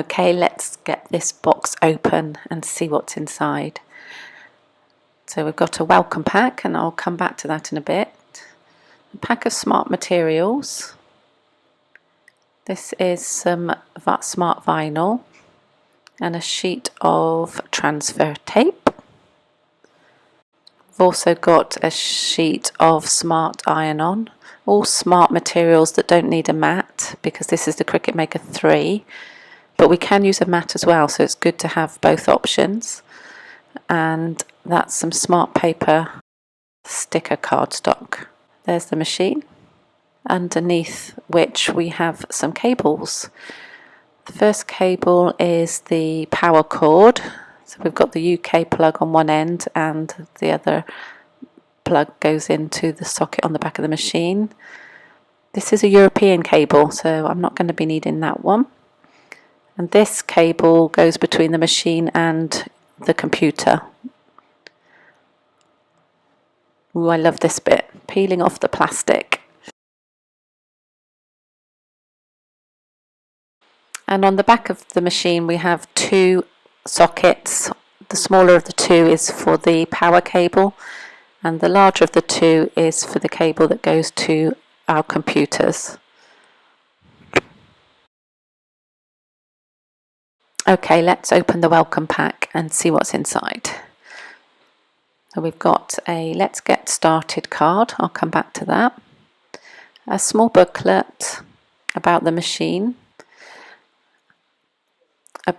Okay, let's get this box open and see what's inside. So we've got a welcome pack, and I'll come back to that in a bit. A pack of smart materials. This is some smart vinyl and a sheet of transfer tape. We've also got a sheet of smart iron-on. All smart materials that don't need a mat, because this is the Cricut Maker 3. But we can use a mat as well, so it's good to have both options. And that's some smart paper sticker cardstock. There's the machine, underneath which we have some cables. The first cable is the power cord. So we've got the UK plug on one end, and the other plug goes into the socket on the back of the machine. This is a European cable, so I'm not going to be needing that one. And this cable goes between the machine and the computer. Ooh, I love this bit, peeling off the plastic. And on the back of the machine we have two sockets. The smaller of the two is for the power cable, and the larger of the two is for the cable that goes to our computers. Okay, let's open the welcome pack and see what's inside. So we've got a Let's Get Started card, I'll come back to that. A small booklet about the machine. A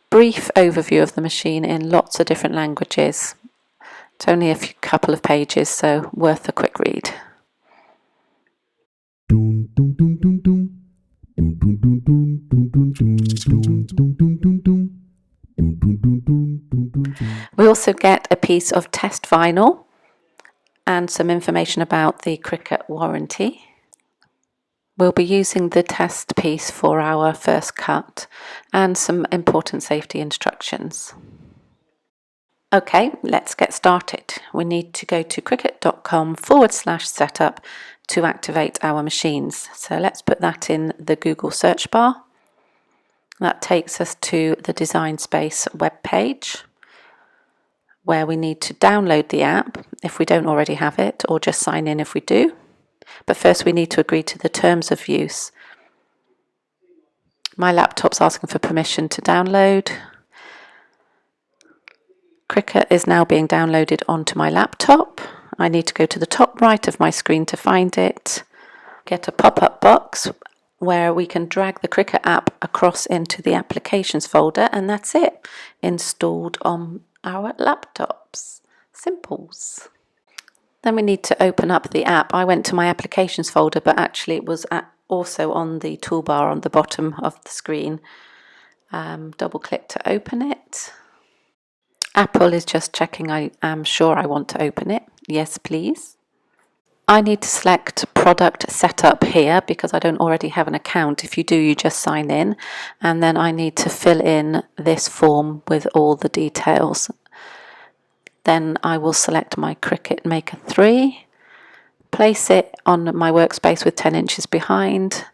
brief overview of the machine in lots of different languages. It's only a couple of pages, so worth a quick read. We also get a piece of test vinyl and some information about the Cricut warranty. We'll be using the test piece for our first cut and some important safety instructions. Okay, let's get started. We need to go to cricut.com/setup to activate our machines. So let's put that in the Google search bar. That takes us to the Design Space web page, where we need to download the app if we don't already have it, or just sign in if we do. But first we need to agree to the terms of use. My laptop's asking for permission to download. Cricut is now being downloaded onto my laptop. I need to go to the top right of my screen to find it. Get a pop-up box where we can drag the Cricut app across into the applications folder, and that's it, installed on our laptops. Simples. Then we need to open up the app. I went to my applications folder, but actually it was also on the toolbar on the bottom of the screen. Double click to open it. Apple is just checking I am sure I want to open it. Yes, please. I need to select product setup here because I don't already have an account. If you do, you just sign in, and then I need to fill in this form with all the details. Then I will select my Cricut Maker 3, place it on my workspace with 10 inches behind.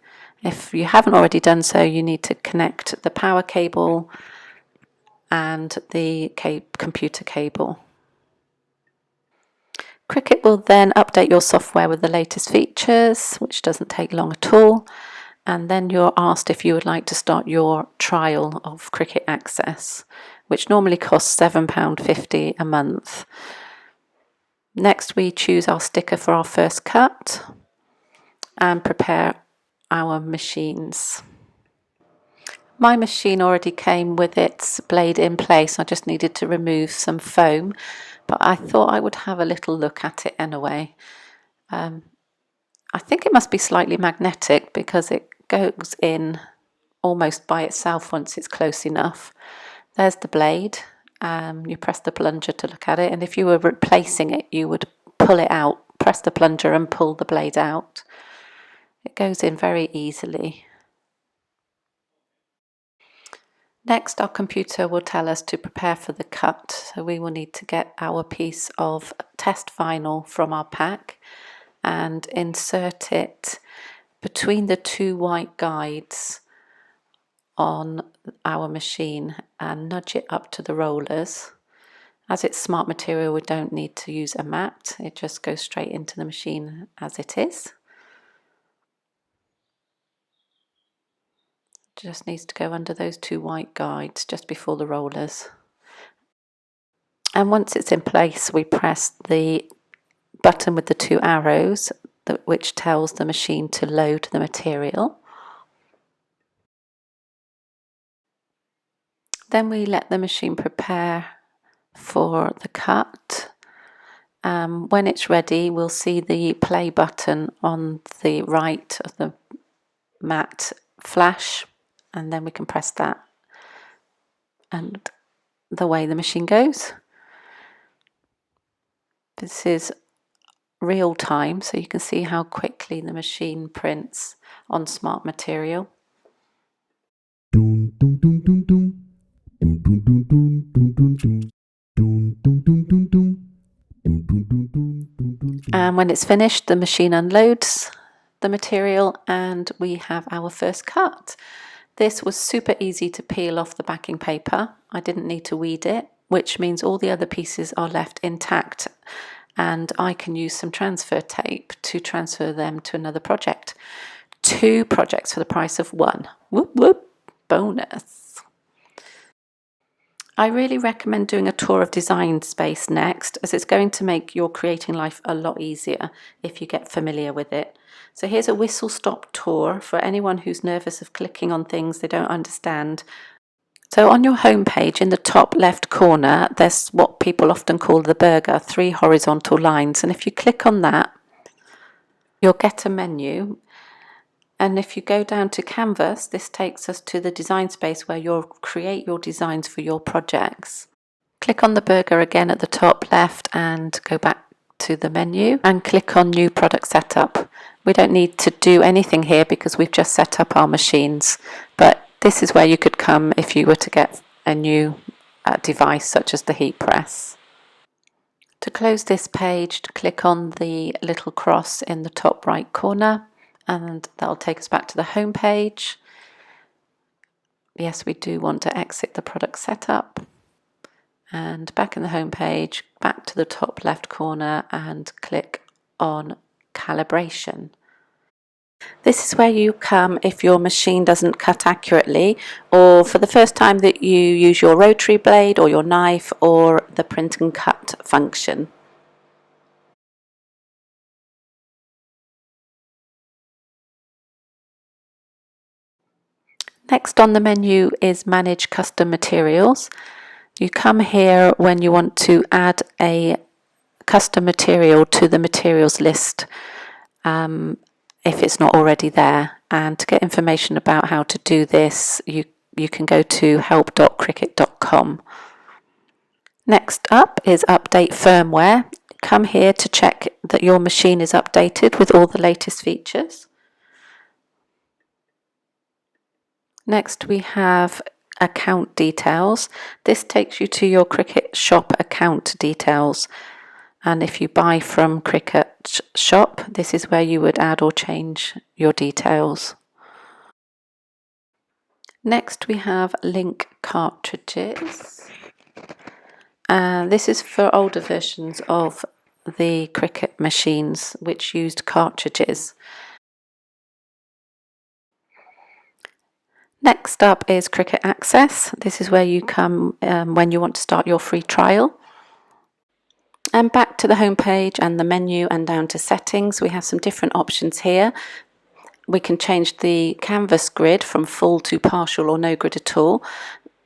If you haven't already done so, you need to connect the power cable and the computer cable. Cricut will then update your software with the latest features, which doesn't take long at all, and then you're asked if you would like to start your trial of Cricut Access, which normally costs £7.50 a month. Next we choose our sticker for our first cut and prepare our machines. My machine already came with its blade in place. I just needed to remove some foam, but I thought I would have a little look at it anyway. I think it must be slightly magnetic because it goes in almost by itself once it's close enough. There's the blade. You press the plunger to look at it, and if you were replacing it, you would pull it out, press the plunger and pull the blade out. It goes in very easily. Next, our computer will tell us to prepare for the cut, so we will need to get our piece of test vinyl from our pack and insert it between the two white guides on our machine and nudge it up to the rollers. As it's smart material, we don't need to use a mat, it just goes straight into the machine as it is. Just needs to go under those two white guides just before the rollers. And once it's in place, we press the button with the two arrows, which tells the machine to load the material. Then we let the machine prepare for the cut. When it's ready, we'll see the play button on the right of the mat flash, and then we can press that, and away the machine goes. This is real time, so you can see how quickly the machine prints on smart material. And when it's finished, the machine unloads the material and we have our first cut. This was super easy to peel off the backing paper. I didn't need to weed it, which means all the other pieces are left intact, and I can use some transfer tape to transfer them to another project. 2 projects for the price of 1. Whoop whoop, bonus. I really recommend doing a tour of Design Space next, as it's going to make your creating life a lot easier if you get familiar with it. So here's a whistle-stop tour for anyone who's nervous of clicking on things they don't understand. So on your home page, in the top left corner, there's what people often call the burger, 3 horizontal lines. And if you click on that, you'll get a menu. And if you go down to Canvas, this takes us to the design space where you'll create your designs for your projects. Click on the burger again at the top left and go back to the menu and click on New Product Setup. We don't need to do anything here because we've just set up our machines, but this is where you could come if you were to get a new device such as the heat press. To close this page, click on the little cross in the top right corner, and that'll take us back to the home page. Yes, we do want to exit the product setup, and back in the home page, back to the top left corner and click on Calibration. This is where you come if your machine doesn't cut accurately, or for the first time that you use your rotary blade or your knife or the print and cut function. Next on the menu is Manage Custom Materials. You come here when you want to add a custom material to the materials list if it's not already there. And to get information about how to do this, you can go to help.cricut.com. Next up is Update Firmware. Come here to check that your machine is updated with all the latest features. Next we have Account Details. This takes you to your Cricut Shop account details, and if you buy from Cricut Shop, this is where you would add or change your details. Next we have Link Cartridges. This is for older versions of the Cricut machines which used cartridges. Next up is Cricut Access. This is where you come when you want to start your free trial. And back to the home page and the menu and down to settings, we have some different options here. We can change the canvas grid from full to partial or no grid at all.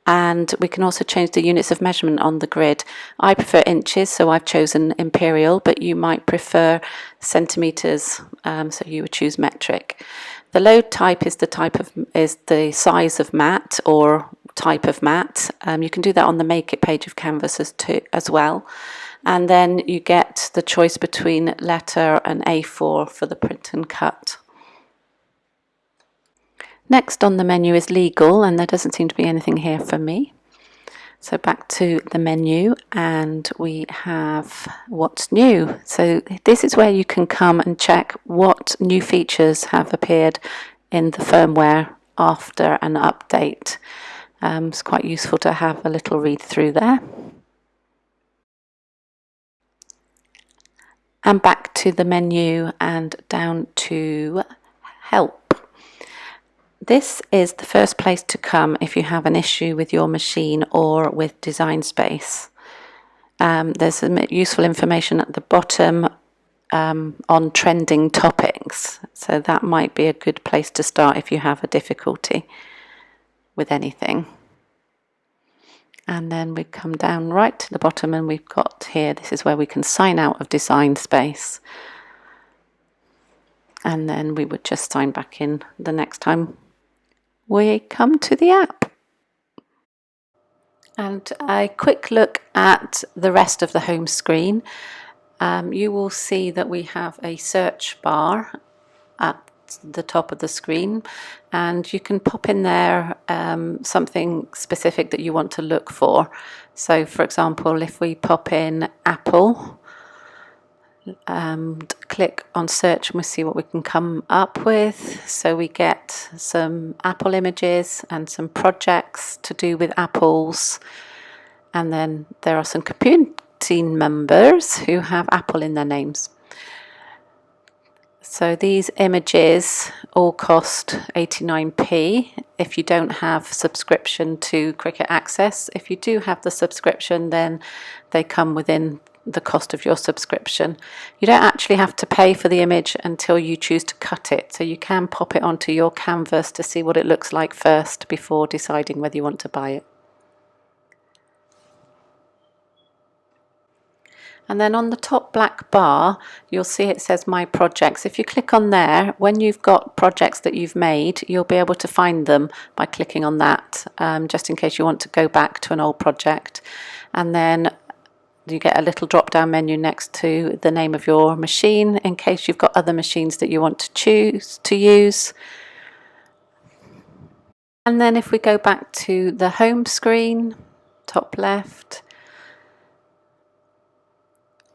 And we can also change the units of measurement on the grid. I prefer inches, so I've chosen imperial, but you might prefer centimeters, so you would choose metric. The load type is the size of mat or type of mat. You can do that on the Make It page of Canvas as well. And then you get the choice between letter and A4 for the print and cut. Next on the menu is Legal, and there doesn't seem to be anything here for me. So back to the menu and we have What's New. So this is where you can come and check what new features have appeared in the firmware after an update. It's quite useful to have a little read through there. And back to the menu and down to help. This is the first place to come if you have an issue with your machine or with Design Space. There's some useful information at the bottom on trending topics, so that might be a good place to start if you have a difficulty with anything. And then we come down right to the bottom and we've got here, this is where we can sign out of Design Space. And then we would just sign back in the next time we come to the app. And a quick look at the rest of the home screen. You will see that we have a search bar at the top of the screen, and you can pop in there something specific that you want to look for. So for example, if we pop in Apple and click on search, and we see what we can come up with. So we get some Apple images and some projects to do with apples, and then there are some community members who have Apple in their names. So these images all cost 89p if you don't have subscription to Cricut Access. If you do have the subscription, then they come within the cost of your subscription. You don't actually have to pay for the image until you choose to cut it, so you can pop it onto your canvas to see what it looks like first before deciding whether you want to buy it. And then on the top black bar, you'll see it says My Projects. If you click on there, when you've got projects that you've made, you'll be able to find them by clicking on that, just in case you want to go back to an old project. And then you get a little drop-down menu next to the name of your machine in case you've got other machines that you want to choose to use. And then if we go back to the home screen, top left,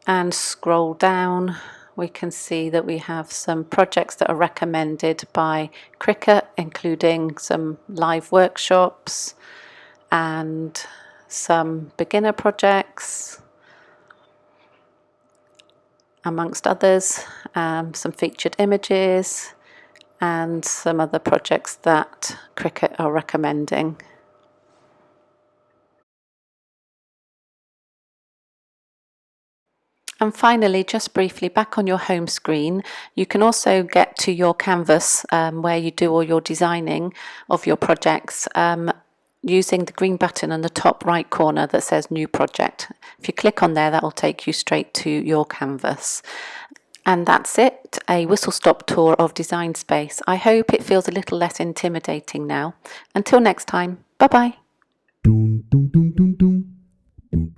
and scroll down, we can see that we have some projects that are recommended by Cricut, including some live workshops and some beginner projects, amongst others, some featured images and some other projects that Cricut are recommending. And finally, just briefly, back on your home screen, you can also get to your canvas where you do all your designing of your projects using the green button in the top right corner that says New Project. If you click on there, that will take you straight to your canvas. And that's it, a whistle-stop tour of Design Space. I hope it feels a little less intimidating now. Until next time, bye-bye.